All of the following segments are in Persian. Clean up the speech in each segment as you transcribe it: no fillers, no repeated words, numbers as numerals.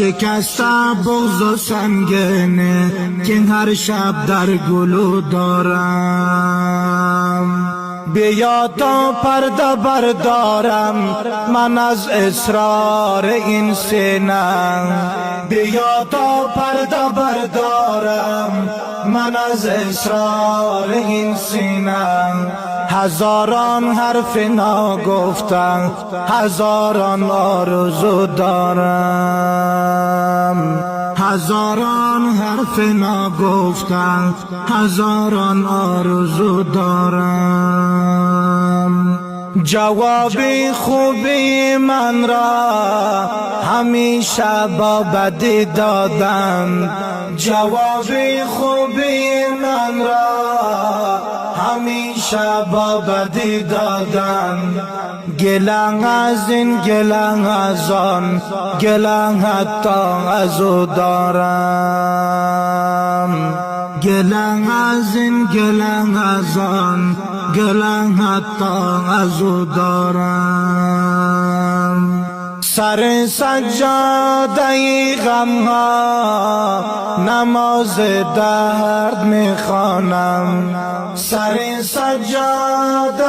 شکست بغض و سنگینه که هر شب در گلو دارم. بیا تا پرده بردارم من از اسرار این سینه، بیا تا پرده بردارم من از اسرار این سینه. هزاران حرف ناگفتن، هزاران آرزو دارم، هزاران حرف ناگفتن، هزاران آرزو دارم. جواب خوبی من را همیشه با بدی دادن، جواب خوبی من را همیشه با بدی دادن. گلن از این گلن از آن، گلن حتی از او دارم. گلن از این گلن از آن، گلن حتی از او دارم. سر سجاده غم ها نماز درد میخوانم، سر سجاده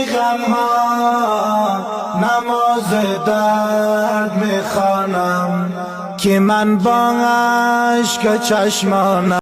غم ها نماز درد میخوانم که من با اشک چشمانم